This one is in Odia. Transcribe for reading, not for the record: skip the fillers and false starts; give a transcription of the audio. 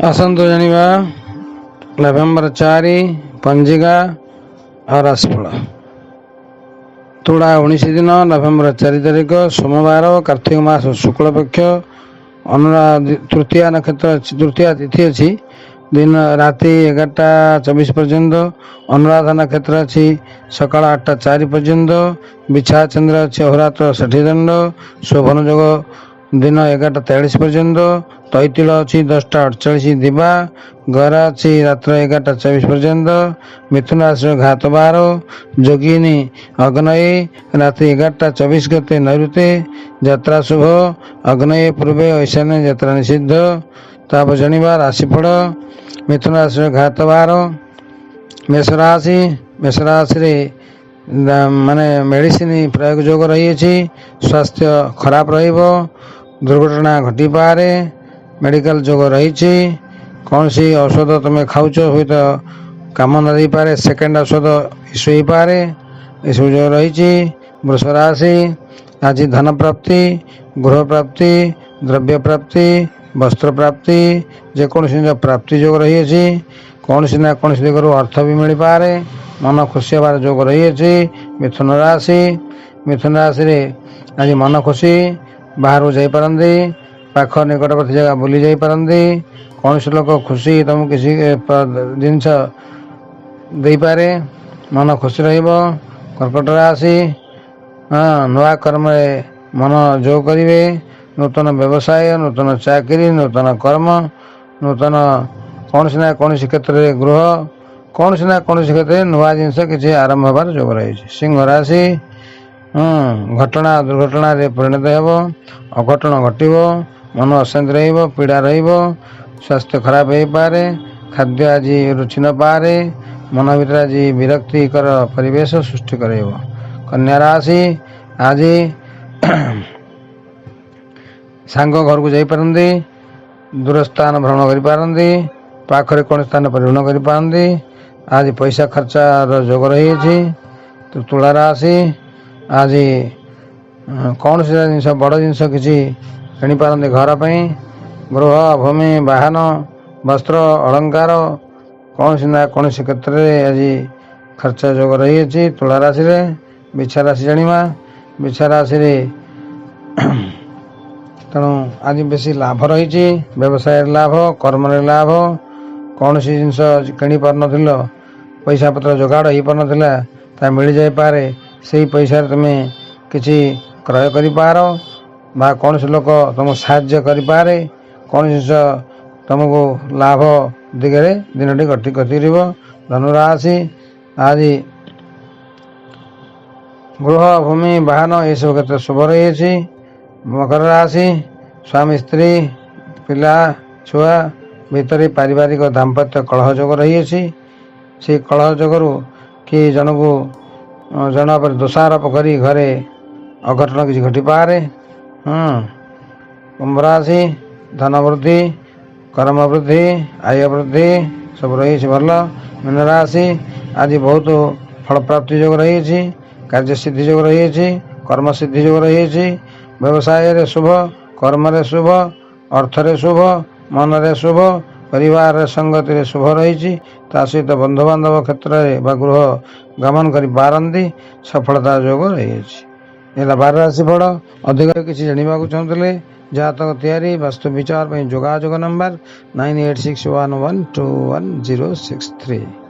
ଆସନ୍ତୁ ଜାଣିବା ନଭେମ୍ବର 4 ପଞ୍ଜିକା ଆଉ ରାଶିଫଳ। ତୁଳା 19 ଦିନ ନଭେମ୍ବର 4 ତାରିଖ ସୋମବାର, କାର୍ତ୍ତିକ ମାସ ଶୁକ୍ଳପକ୍ଷ, ତୃତୀୟା ନକ୍ଷତ୍ର ତୃତୀୟା ତିଥି ଅଛି। ଦିନ ରାତି 11ଟା 24 ପର୍ଯ୍ୟନ୍ତ। ଅନୁରାଧା ନକ୍ଷତ୍ର ଅଛି ସକାଳ 8ଟା 4 ପର୍ଯ୍ୟନ୍ତ। ବିଛା ଚନ୍ଦ୍ର ଅଛି ଅହରାତ୍ର 60 ଦଣ୍ଡ। ଶୋଭନ ଯୋଗ ଦିନ 11ଟା 43 ପର୍ଯ୍ୟନ୍ତ। ତୈତିଳ ଅଛି 10ଟା 48 ଦିବା। ଗରା ଅଛି ରାତ୍ର 11ଟା 24 ପର୍ଯ୍ୟନ୍ତ। ମିଥୁନ ରାଶିର ଘାତ 12। ଯୋଗିନୀ ଅଗ୍ନୟୀ ରାତି 11ଟା 24 ଗତେ ନୈಋତି। ଯାତ୍ରା ଶୁଭ। ଅଗ୍ନୟୀ ପୂର୍ବେ ଐଶାନ୍ୟ ଯାତ୍ରା ନିଷିଦ୍ଧ। ତାପରେ ଜାଣିବା ରାଶିଫଳ। ମିଥୁନ ରାଶିର ଘାତ 12। ମେଷ ରାଶି। ମେଷ ରାଶିରେ ମାନେ ମେଡ଼ିସିନ ପ୍ରୟୋଗ ଯୋଗ ରହିଅଛି। ସ୍ୱାସ୍ଥ୍ୟ ଖରାପ ରହିବ। ଦୁର୍ଘଟଣା ଘଟିପାରେ। ମେଡ଼ିକାଲ ଯୋଗ ରହିଛି। କୌଣସି ଔଷଧ ତୁମେ ଖାଉଛ ହୁଏତ କାମ ନ ଦେଇପାରେ, ସେକେଣ୍ଡ ଔଷଧ ଇସ୍ୟୁ ହୋଇପାରେ। ଏସବୁ ଯୋଗ ରହିଛି। ବୃଷ ରାଶି। ଆଜି ଧନ ପ୍ରାପ୍ତି, ଗୃହ ପ୍ରାପ୍ତି, ଦ୍ରବ୍ୟ ପ୍ରାପ୍ତି, ବସ୍ତ୍ର ପ୍ରାପ୍ତି, ଯେକୌଣସି ପ୍ରାପ୍ତି ଯୋଗ ରହିଅଛି। କୌଣସି ନା କୌଣସି ଦିଗରୁ ଅର୍ଥ ବି ମିଳିପାରେ। ମନ ଖୁସି ହେବାର ଯୋଗ ରହିଅଛି। ମିଥୁନ ରାଶି। ମିଥୁନ ରାଶିରେ ଆଜି ମନ ଖୁସି। ବାହାରକୁ ଯାଇପାରନ୍ତି। ପାଖ ନିକଟବର୍ତ୍ତୀ ଜାଗା ବୁଲି ଯାଇପାରନ୍ତି। କୌଣସି ଲୋକ ଖୁସି ତୁମକୁ କିଛି ଜିନିଷ ଦେଇପାରେ। ମନ ଖୁସି ରହିବ। କର୍କଟ ରାଶି। ନୂଆ କର୍ମରେ ମନ ଯୋଗ କରିବେ। ନୂତନ ବ୍ୟବସାୟ, ନୂତନ ଚାକିରି, ନୂତନ କର୍ମ, ନୂତନ କୌଣସି ନା କୌଣସି କ୍ଷେତ୍ରରେ ଗୃହ, କୌଣସି ନା କୌଣସି କ୍ଷେତ୍ରରେ ନୂଆ ଜିନିଷ କିଛି ଆରମ୍ଭ ହେବାର ଯୋଗ ରହିଛି। ସିଂହ ରାଶି। ଘଟଣା ଦୁର୍ଘଟଣାରେ ପରିଣତ ହେବ। ଅଘଟଣ ଘଟିବ। ମନ ଅଶାନ୍ତି ରହିବ, ପୀଡ଼ା ରହିବ। ସ୍ୱାସ୍ଥ୍ୟ ଖରାପ ହୋଇପାରେ। ଖାଦ୍ୟ ଆଜି ରୁଚି ନ ପାରେ। ମନ ଭିତରେ ଆଜି ବିରକ୍ତିକର ପରିବେଶ ସୃଷ୍ଟି କରାଇବ। କନ୍ୟା ରାଶି। ଆଜି ସାଙ୍ଗ ଘରକୁ ଯାଇପାରନ୍ତି। ଦୂର ସ୍ଥାନ ଭ୍ରମଣ କରିପାରନ୍ତି। ପାଖରେ କୌଣସି ସ୍ଥାନ ପରିଭ୍ରମଣ କରିପାରନ୍ତି। ଆଜି ପଇସା ଖର୍ଚ୍ଚର ଯୋଗ ରହିଅଛି। ତୁଳା ରାଶି। ଆଜି କୌଣସି ଜିନିଷ ବଡ଼ ଜିନିଷ କିଛି କିଣିପାରନ୍ତି ଘର ପାଇଁ। ଗୃହ, ଭୂମି, ବାହନ, ବସ୍ତ୍ର, ଅଳଙ୍କାର, କୌଣସି ନା କୌଣସି କ୍ଷେତ୍ରରେ ଆଜି ଖର୍ଚ୍ଚ ଯୋଗ ରହିଅଛି। ତୁଳା ରାଶିରେ। ବିଛା ରାଶି ଜାଣିବା। ବିଛା ରାଶିରେ ତେଣୁ ଆଜି ବେଶୀ ଲାଭ ରହିଛି। ବ୍ୟବସାୟରେ ଲାଭ, କର୍ମରେ ଲାଭ। କୌଣସି ଜିନିଷ କିଣିପାରୁନଥିଲ, ପଇସା ପତ୍ର ଯୋଗାଡ଼ ହୋଇପାରୁନଥିଲା, ତାହା ମିଳିଯାଇପାରେ। ସେଇ ପଇସାରେ ତୁମେ କିଛି କ୍ରୟ କରିପାର ବା କୌଣସି ଲୋକ ତୁମକୁ ସାହାଯ୍ୟ କରିପାରେ। କୌଣସି ଜିନିଷ ତୁମକୁ ଲାଭ ଦିଗରେ ଦିନଟି ଗତି କରିବ। ଧନୁରାଶି। ଆଜି ଗୃହ, ଭୂମି, ବାହନ ଏସବୁ କ୍ଷେତ୍ରରେ ଶୁଭ ରହିଅଛି। ମକର ରାଶି। ସ୍ୱାମୀ ସ୍ତ୍ରୀ, ପିଲା ଛୁଆ ଭିତରେ ପାରିବାରିକ ଦାମ୍ପତ୍ୟ କଳହ ଯୋଗ ରହିଅଛି। ସେହି କଳହ ଯୋଗରୁ କି ଜଣକୁ ଜଣ ଉପରେ ଦୋଷାରୋପ କରି ଘରେ ଅଘଟଣ କିଛି ଘଟିପାରେ। କୁମ୍ଭ ରାଶି। ଧନ ବୃଦ୍ଧି, କର୍ମ ବୃଦ୍ଧି, ଆୟ ବୃଦ୍ଧି ସବୁ ରହିଛି ଭଲ। ମୀନ ରାଶି। ଆଜି ବହୁତ ଫଳପ୍ରାପ୍ତି ଯୋଗ ରହିଅଛି। କାର୍ଯ୍ୟସିଦ୍ଧି ଯୋଗ ରହିଅଛି। କର୍ମସିଦ୍ଧି ଯୋଗ ରହିଅଛି। ବ୍ୟବସାୟରେ ଶୁଭ, କର୍ମରେ ଶୁଭ, ଅର୍ଥରେ ଶୁଭ, ମନରେ ଶୁଭ, ପରିବାରରେ ସଙ୍ଗତିରେ ଶୁଭ ରହିଛି। ତା ସହିତ ବନ୍ଧୁବାନ୍ଧବ କ୍ଷେତ୍ରରେ ବା ଗୃହ ଗମନ କରିପାରନ୍ତି। ସଫଳତା ଯୋଗ ରହିଅଛି। ହେଲା 12 ରାଶି ଫଳ। ଅଧିକ କିଛି ଜାଣିବାକୁ ଚାହୁଁଥିଲେ ଜାତକ ତିଆରି ବାସ୍ତୁ ବିଚାର ପାଇଁ ଯୋଗାଯୋଗ ନମ୍ବର 9861121063।